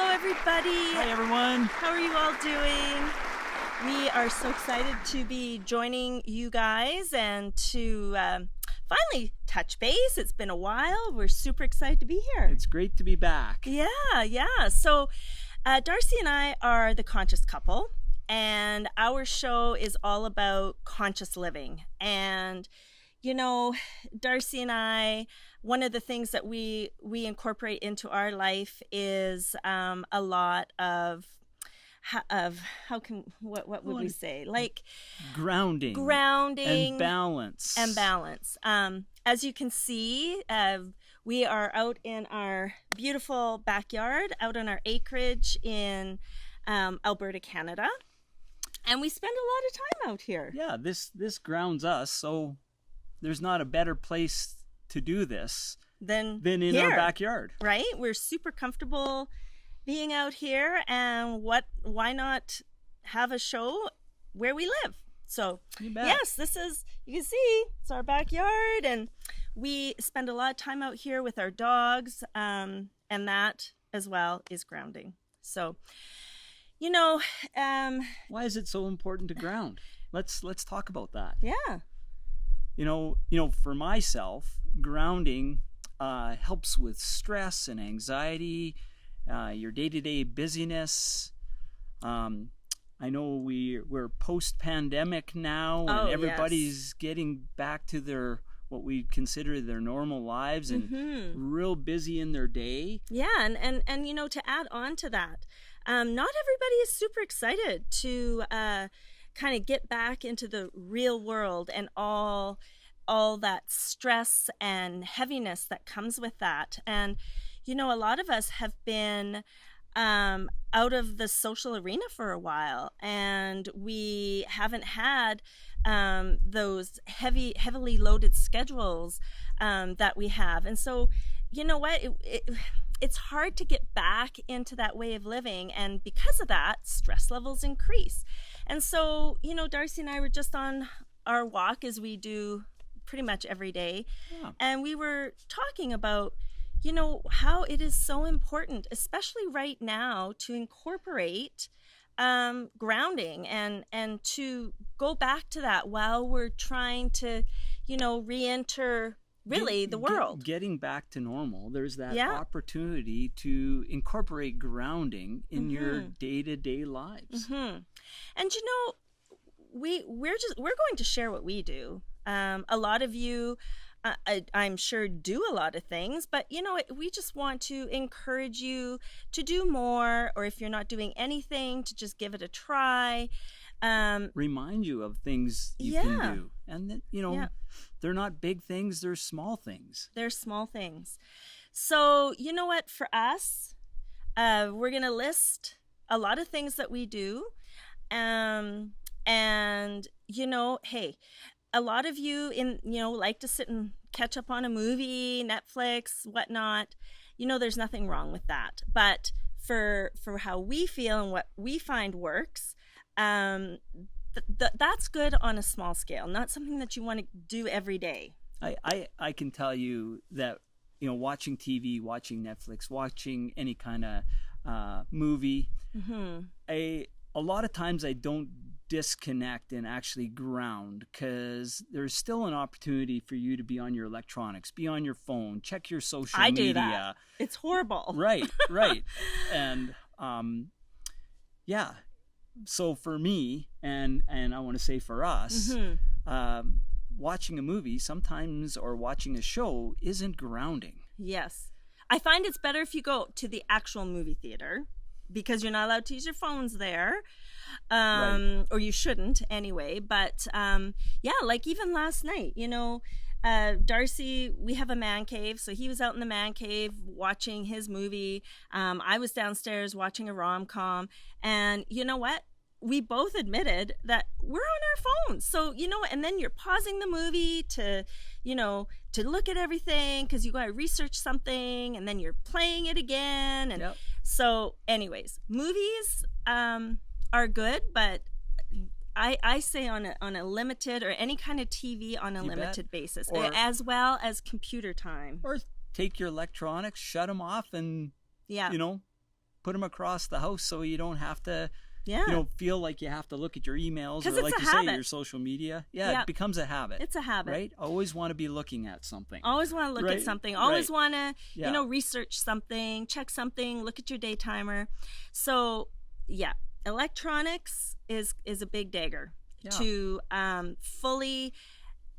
Hello, everybody. Hi, everyone. How are you all doing? We are so excited to be joining you guys and to finally touch base. It's been a while. We're super excited to be here. It's great to be back. Yeah. So Darcy and I are the conscious couple, and our show is all about conscious living. And, you know, Darcy and I, one of the things that we incorporate into our life is a lot of what would we say, like grounding and balance. As you can see, we are out in our beautiful backyard, out on our acreage in Alberta, Canada, and we spend a lot of time out here. Yeah, this grounds us, so there's not a better place to do this than in here, our backyard, right? We're super comfortable being out here, and why not have a show where we live? So yes, this is, you can see it's our backyard, and we spend a lot of time out here with our dogs, and that as well is grounding. So, you know, why is it so important to ground? Let's talk about that. Yeah. You know, for myself, grounding helps with stress and anxiety, your day-to-day busyness. I know we're post-pandemic now, and everybody's getting back to what we consider their normal lives and real busy in their day. Yeah, and you know, to add on to that, not everybody is super excited to kind of get back into the real world and all that stress and heaviness that comes with that. And you know, a lot of us have been out of the social arena for a while, and we haven't had those heavily loaded schedules that we have. And so, you know what, it's hard to get back into that way of living, and because of that, stress levels increase. And so, you know, Darcy and I were just on our walk, as we do pretty much every day, and we were talking about, you know, how it is so important, especially right now, to incorporate grounding and to go back to that while we're trying to, you know, re-enter the world. Getting back to normal, there's that opportunity to incorporate grounding in your day-to-day lives. And you know, we're going to share what we do. A lot of you, I'm sure, do a lot of things, but you know, we just want to encourage you to do more, or if you're not doing anything, to just give it a try. Remind you of things you can do, and that, you know, they're not big things; they're small things. They're small things. So you know what? For us, we're gonna list a lot of things that we do, and you know, hey. A lot of you like to sit and catch up on a movie, Netflix, whatnot. You know, there's nothing wrong with that. But for how we feel and what we find works, that's good on a small scale, not something that you want to do every day. I can tell you that, you know, watching TV, watching Netflix, watching any kind of movie, a lot of times I don't disconnect and actually ground, because there's still an opportunity for you to be on your electronics, be on your phone, check your social media. I do that. It's horrible. Right. And so for me, and I want to say for us, watching a movie sometimes, or watching a show, isn't grounding. Yes. I find it's better if you go to the actual movie theater, because you're not allowed to use your phones there. Or you shouldn't anyway. But like even last night, you know, Darcy, we have a man cave, so he was out in the man cave watching his movie. I was downstairs watching a rom-com, and you know what? We both admitted that we're on our phones. So, you know, and then you're pausing the movie to, you know, to look at everything, because you got to research something, and then you're playing it again. And so anyways, movies are good, but I say on a limited, or any kind of TV on a limited basis, as well as computer time. Or take your electronics, shut them off, and you know, put them across the house so you don't have to, Yeah. feel like you have to look at your emails 'Cause or it's like a you say, habit. your social media. Yeah, Yeah. it becomes a habit. It's a habit. Right? Always want to be looking at something. Always want to look at Right, something. Always right. want to, Yeah. research something, check something, look at your day timer. So, yeah, electronics is a big dagger Yeah. to fully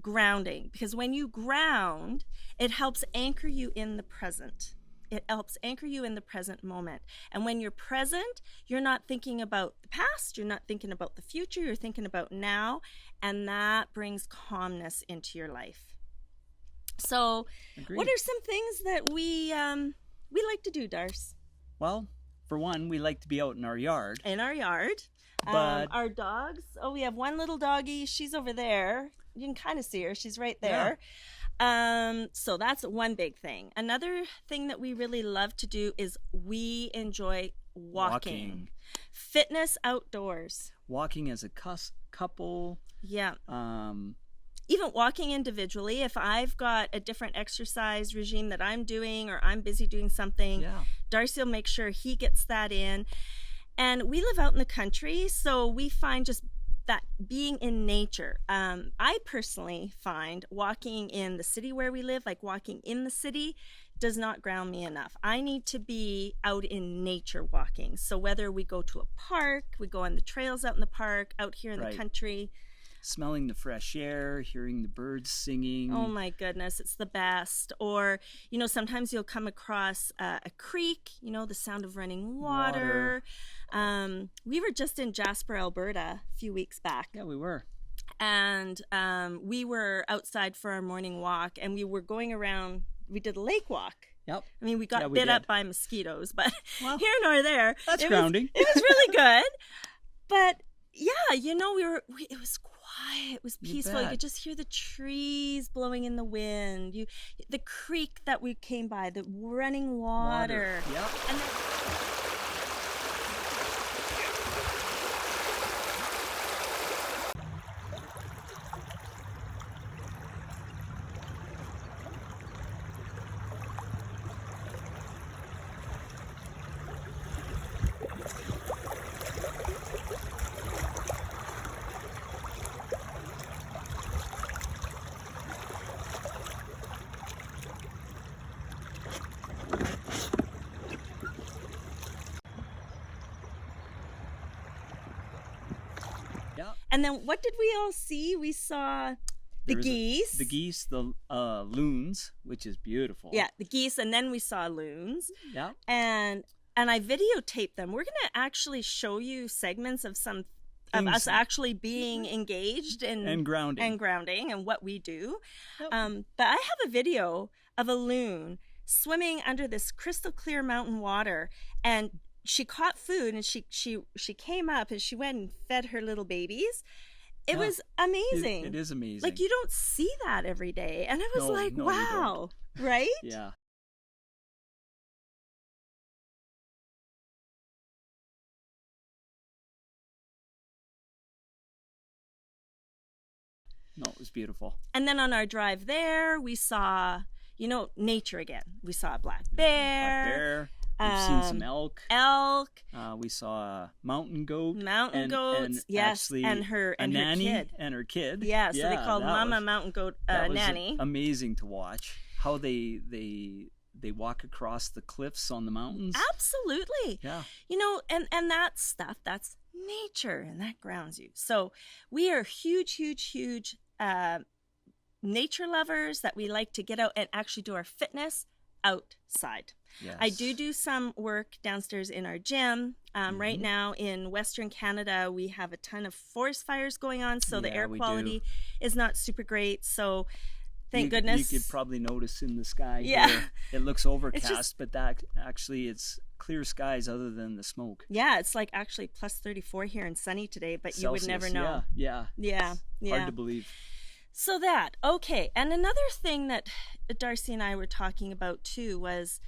grounding, because when you ground, it helps anchor you in the present. It helps anchor you in the present moment. And when you're present, you're not thinking about the past, you're not thinking about the future, you're thinking about now, and that brings calmness into your life. So, Agreed. what are some things that we like to do, Darce? Well, for one, we like to be out in our yard. In our yard. But our dogs, we have one little doggie, she's over there. You can kind of see her, she's right there. So that's one big thing. Another thing that we really love to do is we enjoy walking. Fitness outdoors. Walking as a couple. Yeah. Even walking individually. If I've got a different exercise regime that I'm doing, or I'm busy doing something, Darcy will make sure he gets that in. And we live out in the country, so we find just that being in nature. I personally find walking in the city where we live, like walking in the city, does not ground me enough. I need to be out in nature walking. So whether we go to a park, we go on the trails out in the park, out here in the country. Smelling the fresh air, hearing the birds singing. Oh my goodness, it's the best. Or, sometimes you'll come across a creek, the sound of running water. We were just in Jasper, Alberta a few weeks back. Yeah, we were. And we were outside for our morning walk, and we were going around, we did a lake walk. Yep. I mean, we got bit up by mosquitoes, but well, here nor there. That's grounding. It was really good. But yeah, it was quiet. It was peaceful. You could just hear the trees blowing in the wind. The creek that we came by, the running water. Yep. And And then what did we all see? We saw the geese. The geese, the loons, which is beautiful. Yeah, the geese, and then we saw loons. Yeah. And I videotaped them. We're going to actually show you segments of some of us actually being engaged and grounding and what we do. Yep. But I have a video of a loon swimming under this crystal clear mountain water, and she caught food, and she came up and she went and fed her little babies. It was amazing. It is amazing. Like, you don't see that every day. And I was wow, right? Yeah. No, it was beautiful. And then on our drive there, we saw, nature again. We saw a black bear. We've seen some elk. We saw a mountain goat. Goats, yes. And her nanny kid. And her kid. Yeah, so they called Mama Mountain Goat Nanny. Was amazing to watch how they walk across the cliffs on the mountains. Absolutely. Yeah. And that stuff, that's nature, and that grounds you. So we are huge nature lovers, that we like to get out and actually do our fitness outside. Yes. I do some work downstairs in our gym. Right now in Western Canada, we have a ton of forest fires going on, so the air quality is not super great. So thank goodness. You could probably notice in the sky here, it looks overcast, but that actually it's clear skies other than the smoke. Yeah, it's like actually plus 34 here and sunny today, but Celsius, you would never know. Yeah. Hard to believe. So okay. And another thing that Darcy and I were talking about too was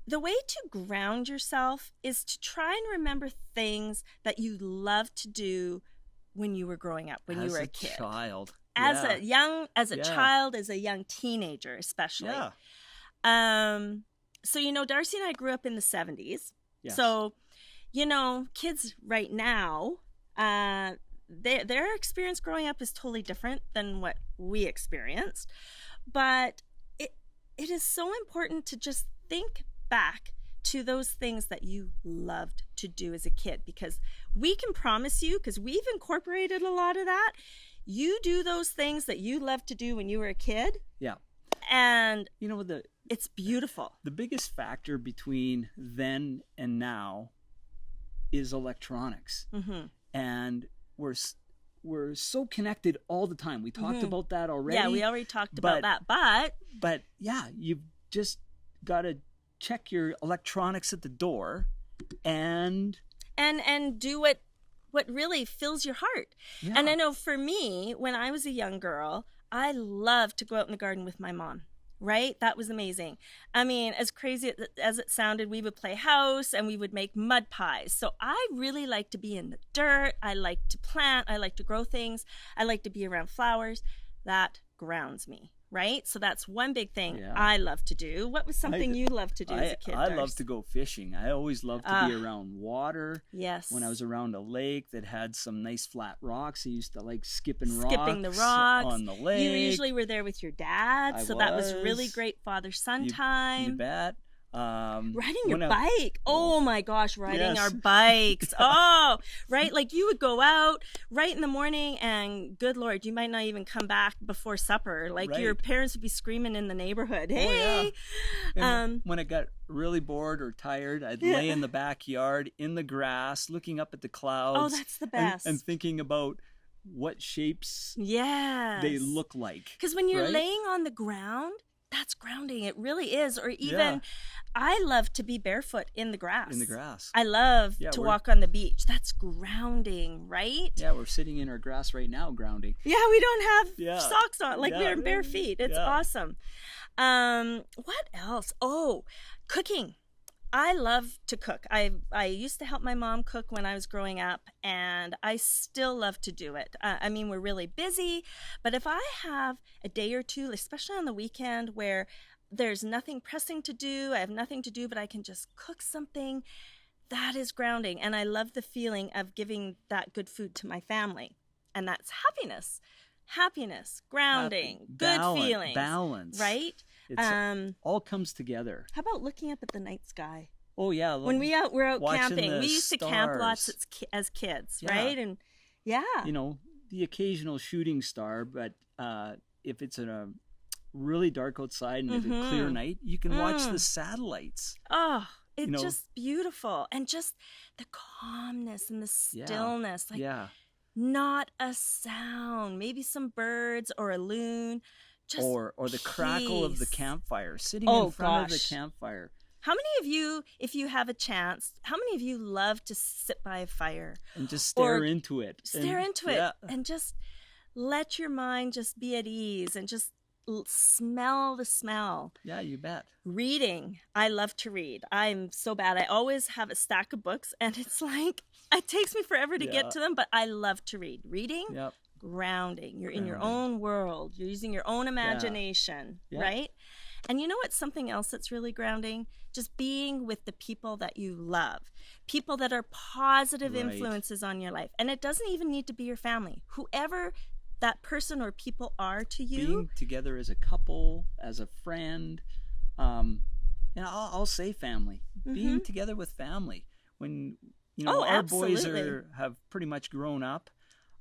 the way to ground yourself is to try and remember things that you loved to do when you were growing up, when you were a kid. As a child, as a young teenager, especially. Yeah. So, Darcy and I grew up in the 70s. Yes. So, kids right now, their experience growing up is totally different than what we experienced. But it is so important to just think back to those things that you loved to do as a kid, because we can promise you, because we've incorporated a lot of that, you do those things that you loved to do when you were a kid. Yeah. And it's beautiful. The biggest factor between then and now is electronics. Mm-hmm. And we're so connected all the time. We talked about that already. Yeah, we already talked about that. But yeah, you've just got to check your electronics at the door and do what really fills your heart. Yeah. And I know for me, when I was a young girl, I loved to go out in the garden with my mom. Right? That was amazing. I mean, as crazy as it sounded, we would play house and we would make mud pies. So I really like to be in the dirt. I like to plant. I like to grow things. I like to be around flowers. That grounds me. Right? So that's one big thing I love to do. What was something you loved to do as a kid, I Darce? love to go fishing. I always loved to be around water. Yes. When I was around a lake that had some nice flat rocks, I used to like skipping the rocks on the lake. You usually were there with your dad, that was really great father-son time. You bet. Riding your bike. Oh my gosh, riding our bikes. Oh, right. Like you would go out right in the morning and good Lord, you might not even come back before supper. Like your parents would be screaming in the neighborhood. Hey. When I got really bored or tired, I'd lay in the backyard in the grass, looking up at the clouds. Oh, that's the best. And thinking about what shapes they look like. Because when you're laying on the ground, that's grounding. It really is. Or even, I love to be barefoot in the grass. In the grass. I love to walk on the beach. That's grounding, right? Yeah, we're sitting in our grass right now, grounding. Yeah, we don't have socks on. Like we're in bare feet. It's awesome. What else? Oh, cooking. I love to cook. I used to help my mom cook when I was growing up, and I still love to do it. I mean, we're really busy, but if I have a day or two, especially on the weekend where there's nothing pressing to do, I have nothing to do, but I can just cook something, that is grounding. And I love the feeling of giving that good food to my family. And that's happiness, grounding, good feelings. Balance. Right? It's all comes together. How about looking up at the night sky? Oh yeah, when we're out camping, we used to camp lots as kids, right? And the occasional shooting star, but if it's a really dark outside and it's a clear night, you can watch the satellites. Oh, it's just beautiful, and just the calmness and the stillness, not a sound, maybe some birds or a loon. Or the crackle of the campfire, sitting in front of the campfire. How many of you, if you have a chance, how many of you love to sit by a fire? And just stare into it. And just let your mind just be at ease and just smell the smell. Yeah, you bet. Reading. I love to read. I'm so bad. I always have a stack of books, and it's like, it takes me forever to get to them, but I love to read. Reading. Yep. Grounding. You're in your own world. You're using your own imagination, right? And you know what's something else that's really grounding? Just being with the people that you love. People that are positive influences on your life. And it doesn't even need to be your family. Whoever that person or people are to you. Being together as a couple, as a friend. And I'll say family. Being together with family. When, our boys have pretty much grown up.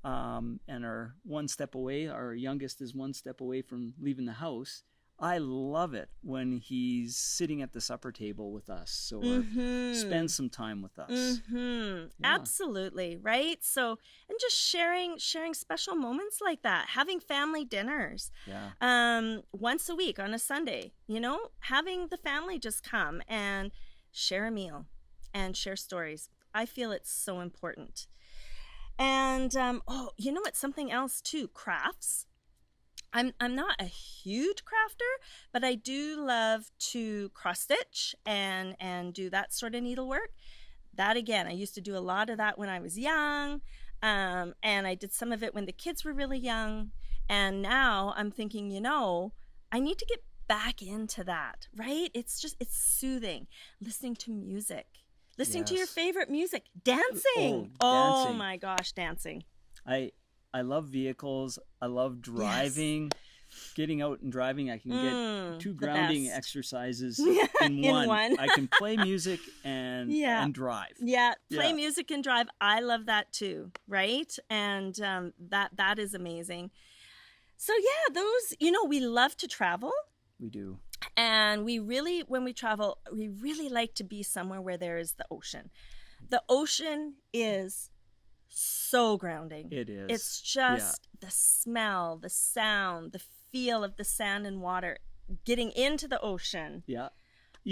And are one step away. Our youngest is one step away from leaving the house. I love it when he's sitting at the supper table with us, or spend some time with us. Absolutely, right? So, and just sharing special moments like that, having family dinners. Once a week on a Sunday, having the family just come and share a meal and share stories. I feel it's so important. And, you know what? Something else too, crafts. I'm not a huge crafter, but I do love to cross stitch and do that sort of needlework. That again, I used to do a lot of that when I was young. And I did some of it when the kids were really young. And now I'm thinking, I need to get back into that, right? It's soothing. Listening to music. listening to your Yes. favorite music, dancing. Oh, Oh dancing. my gosh, dancing. I love vehicles. I love driving. Getting out and driving, I can get 2 The grounding best. exercises in In one. one. I can play music and Yeah. and drive. Yeah, play Yeah. music and drive. I love that too, right? And that is amazing. So yeah, those, we love to travel. We do. And when we travel, we really like to be somewhere where there is the ocean. The ocean is so grounding. It is. It's just the smell, the sound, the feel of the sand and water getting into the ocean. Yeah.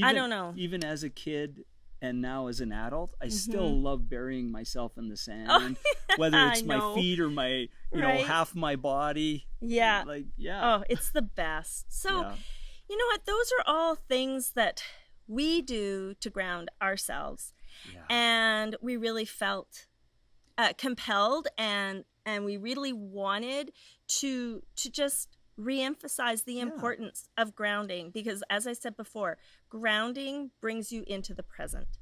I don't know. Even as a kid and now as an adult, I still love burying myself in the sand. Oh, Whether it's I my know. feet or my, Right. half my body. Yeah. Yeah. Oh, it's the best. So, Yeah. you know what? Those are all things that we do to ground ourselves. Yeah. And we really felt compelled and we really wanted to just reemphasize the importance of grounding, because as I said before, grounding brings you into the present.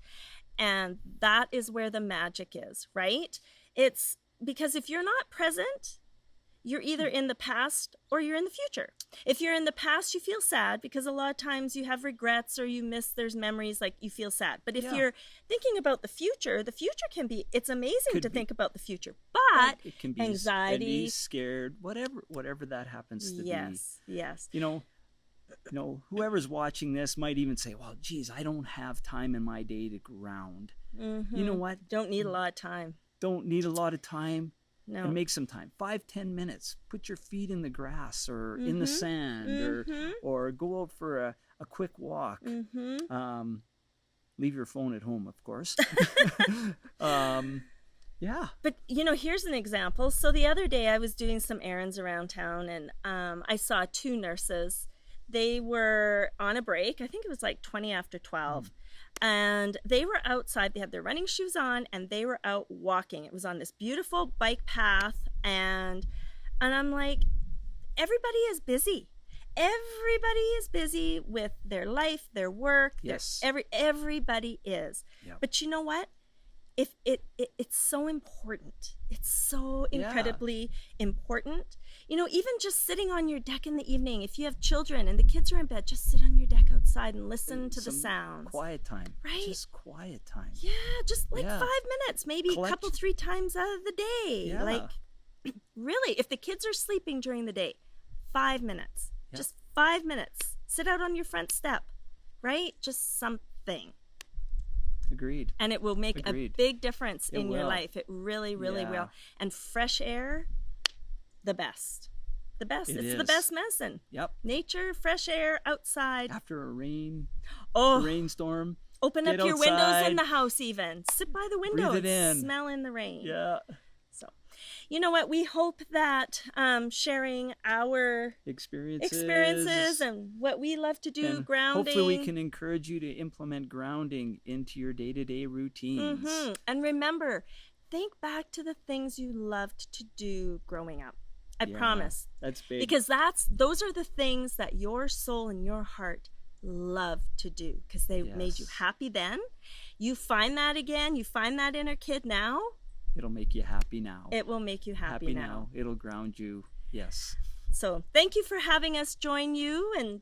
And that is where the magic is, right? It's because if you're not present, you're either in the past or you're in the future. If you're in the past, you feel sad because a lot of times you have regrets or you miss, there's memories, like you feel sad. But if you're thinking about the future can be, it's amazing to think about the future. But it can be anxiety, scared, whatever that happens to be. Yes. Whoever's watching this might even say, well, geez, I don't have time in my day to ground. You know what? Don't need a lot of time. Don't need a lot of time. No. And make some time. 5-10 minutes. Put your feet in the grass or in the sand or go out for a quick walk. Leave your phone at home, of course. Yeah. But, here's an example. So the other day I was doing some errands around town and I saw 2 nurses. They were on a break. I think it was like 20 after 12. And they were outside. They had their running shoes on and they were out walking. It was on this beautiful bike path. And I'm like, everybody is busy. Everybody is busy with their life, their work. Yes. Everybody is. Yep. But you know what? If it's so important. It's so incredibly important. Even just sitting on your deck in the evening, if you have children and the kids are in bed, just sit on your deck outside and listen to the sounds. Quiet time. Right? Just quiet time. Yeah, just like 5 minutes, maybe a couple, 3 times out of the day. Yeah. Like, really, if the kids are sleeping during the day, 5 minutes. Yeah. Just 5 minutes. Sit out on your front step, right? Just something. Agreed. And it will make a big difference in your will. life. It really, really will. And fresh air, the best. The best. It's the best medicine. Yep. Nature, fresh air, outside. After a rainstorm. Open up get your outside, windows in the house even. Sit by the window breathe it and in. smell in the rain. Yeah. So, you know what? We hope that sharing our experiences and what we love to do, and grounding. hopefully we can encourage you to implement grounding into your day-to-day routines. And remember, think back to the things you loved to do growing up. I promise. That's big. Because those are the things that your soul and your heart love to do, because they made you happy then. You find that again. You find that inner kid now. It'll make you happy now. It will make you happy now. It'll ground you. Yes. So thank you for having us join you, and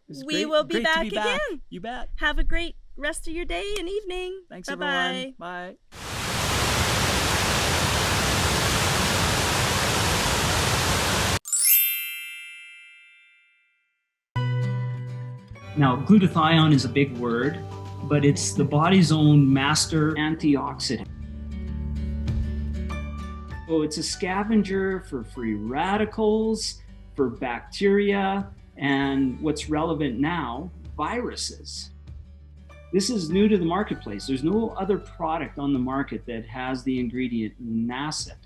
we great. will be Great back to be back. again. You bet. Have a great rest of your day and evening. Thanks, Bye-bye. everyone. Bye. Now, glutathione is a big word, but it's the body's own master antioxidant. So it's a scavenger for free radicals, for bacteria, and what's relevant now, viruses. This is new to the marketplace. There's no other product on the market that has the ingredient NACET.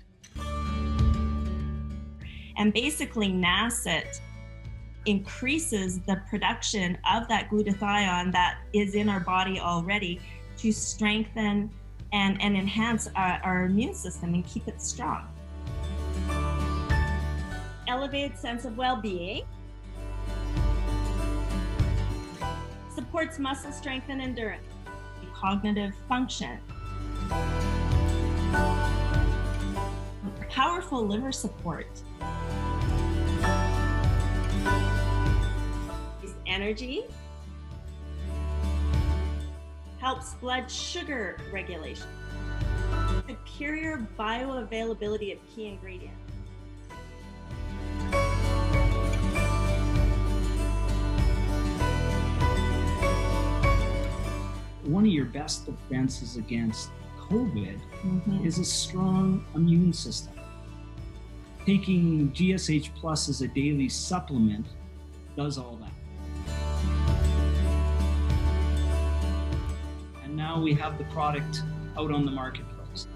And basically, NACET increases the production of that glutathione that is in our body already to strengthen and enhance our immune system and keep it strong. Elevated sense of well-being. Supports muscle strength and endurance. cognitive function, powerful liver support, energy, helps blood sugar regulation, superior bioavailability of key ingredients. One of your best defenses against COVID is a strong immune system. Taking GSH Plus as a daily supplement does all that. And now we have the product out on the marketplace.